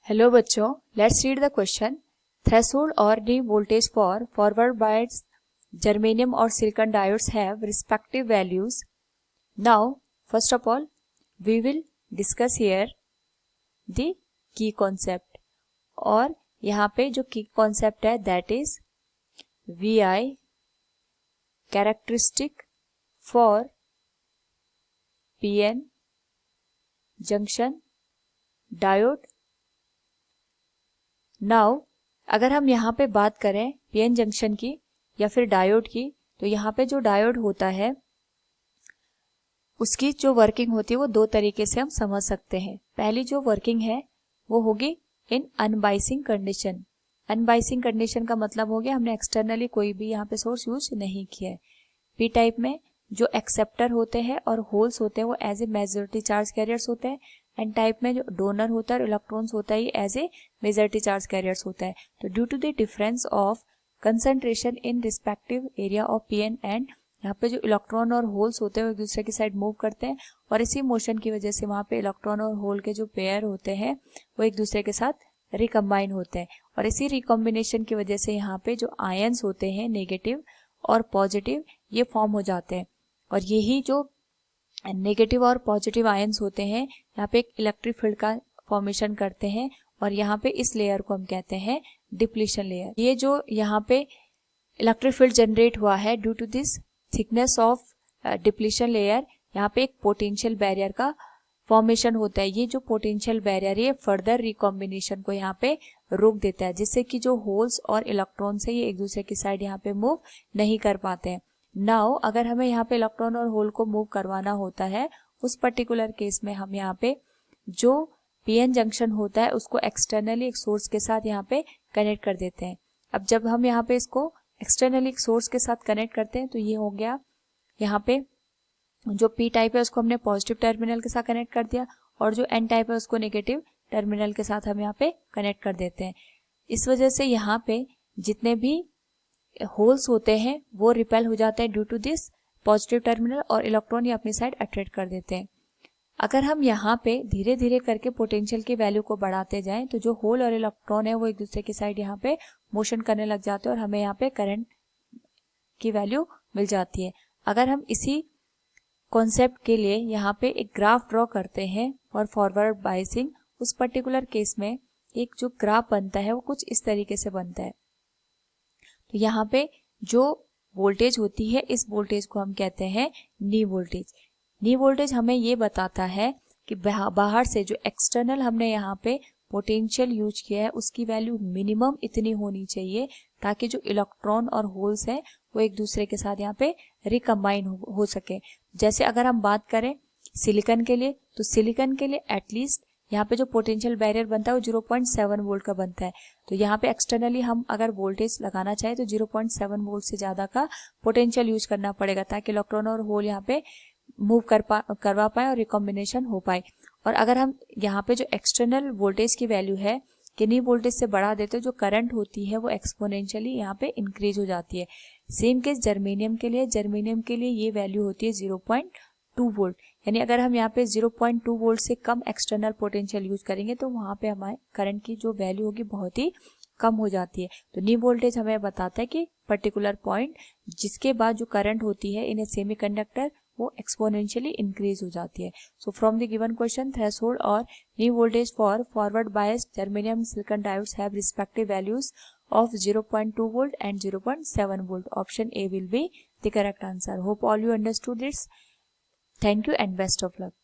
Hello बच्चों, let's read the question. Threshold और knee voltage for forward biased germanium और silicon diodes have respective values. Now first of all we will discuss here the key concept. और यहाँ पे जो key concept है that is V I characteristic for PN junction diode. Now अगर हम यहाँ पे बात करें पीएन जंक्शन की या फिर डायोड की, तो यहाँ पे जो डायोड होता है उसकी जो वर्किंग होती है वो दो तरीके से हम समझ सकते हैं। पहली जो वर्किंग है वो होगी इन अनबाइसिंग कंडीशन। अनबाइसिंग कंडीशन का मतलब हो गया हमने एक्सटर्नली कोई भी यहाँ पे सोर्स यूज नहीं किया है। पी टाइप में जो एक्सेप्टर होते हैं और होल्स होते हैं वो as a majority charge carriers होते हैं। एन टाइप में जो डोनर होता है और इलेक्ट्रॉन्स होता है as a majority charge carriers होता है। तो due to the difference of concentration in respective area of PN end, यहाँ पे जो इलेक्ट्रॉन और होल्स होते हैं वो एक दूसरे की साइड मूव करते हैं और इसी मोशन की वजह से वहाँ पे इलेक्ट्रॉन और होल के जो पेयर होते हैं वो एक दूसरे के साथ रिकम्बाइन होते हैं और इसी रिकॉम्बिनेशन की वजह से यहाँ पे जो आयंस होते हैं नेगेटिव और पॉजिटिव ये फॉर्म हो जाते हैं। और यही जो नेगेटिव और पॉजिटिव आयंस होते हैं यहाँ पे एक इलेक्ट्रिक फील्ड का फॉर्मेशन करते हैं और यहाँ पे इस लेयर को हम कहते हैं डिप्लीशन लेयर। ये जो यहाँ पे इलेक्ट्रिक फील्ड जनरेट हुआ है due to this thickness of depletion layer, यहाँ पे एक पोटेंशियल बैरियर का फॉर्मेशन होता है। ये जो पोटेंशियल बैरियर ये फर्दर रिकॉम्बिनेशन को यहाँ पे रोक देता है, जिससे कि जो होल्स और इलेक्ट्रॉन से ये एक दूसरे की साइड यहाँ पे मूव नहीं कर पाते हैं। नाउ अगर हमें यहाँ पे इलेक्ट्रॉन और होल को मूव करवाना होता है उस पर्टिकुलर केस में हम यहाँ पे जो पीएन जंक्शन होता है उसको एक्सटर्नली एक सोर्स के साथ यहाँ पे कनेक्ट कर देते हैं। अब जब हम यहाँ पे इसको एक्सटर्नली एक सोर्स के साथ कनेक्ट करते हैं तो ये हो गया, यहाँ पे जो पी टाइप है उसको हमने पॉजिटिव टर्मिनल के साथ कनेक्ट कर दिया और जो एन टाइप है उसको नेगेटिव टर्मिनल के साथ हम यहाँ पे कनेक्ट कर देते हैं। इस वजह से यहाँ पे जितने भी होल्स होते हैं वो रिपेल हो जाते हैं due to this positive terminal और इलेक्ट्रॉन ये अपनी साइड अट्रैक्ट कर देते हैं। अगर हम यहाँ पे धीरे धीरे करके पोटेंशियल की वैल्यू को बढ़ाते जाएं तो जो होल और इलेक्ट्रॉन है वो एक दूसरे की साइड यहाँ पे मोशन करने लग जाते हैं और हमें यहाँ पे करंट की वैल्यू मिल जाती है। अगर हम इसी कॉन्सेप्ट के लिए यहाँ पे एक ग्राफ ड्रॉ करते हैं और फॉरवर्ड बायसिंग, उस पर्टिकुलर केस में एक जो ग्राफ बनता है वो कुछ इस तरीके से बनता है। तो यहाँ पे जो वोल्टेज होती है इस वोल्टेज को हम कहते हैं नी वोल्टेज। नी वोल्टेज हमें ये बताता है कि बाहर से जो एक्सटर्नल हमने यहाँ पे पोटेंशियल यूज किया है उसकी वैल्यू मिनिमम इतनी होनी चाहिए ताकि जो इलेक्ट्रॉन और होल्स है वो एक दूसरे के साथ यहाँ पे रिकम्बाइन हो सके। जैसे अगर हम बात करें सिलिकॉन के लिए, तो सिलिकॉन के लिए एटलीस्ट यहाँ पे जो पोटेंशियल बैरियर बनता है वो 0.7 वोल्ट का बनता है। तो यहाँ पे एक्सटर्नली हम अगर वोल्टेज लगाना चाहे तो 0.7 वोल्ट से ज्यादा का पोटेंशियल यूज करना पड़ेगा ताकि इलेक्ट्रॉन और होल यहाँ पे मूव करवा पाए और रिकॉम्बिनेशन हो पाए। और अगर हम यहाँ पे जो एक्सटर्नल वोल्टेज की वैल्यू है किन्हीं वोल्टेज से बढ़ा देते हैं, जो करंट होती है वो एक्सपोनेंशियली यहाँ पे इंक्रीज हो जाती है। सेम केस जर्मेनियम के लिए, जर्मेनियम के लिए ये वैल्यू होती है 0.2 वोल्ट। यानी अगर हम यहाँ पे 0.2 वोल्ट से कम एक्सटर्नल पोटेंशियल यूज करेंगे तो वहाँ पे हमारे करंट की जो वैल्यू होगी बहुत ही कम हो जाती है। तो नी वोल्टेज हमें बताता है कि पर्टिकुलर पॉइंट जिसके बाद जो करंट होती है इन ए सेमीकंडक्टर वो एक्सपोनेंशियली इंक्रीज हो जाती है। So from the given question threshold और knee voltage for forward biased germanium silicon diodes have respective values of 0.2 volt and 0.7 volt. Option A will be the correct answer. Hope all you understood this. Thank you and best of luck.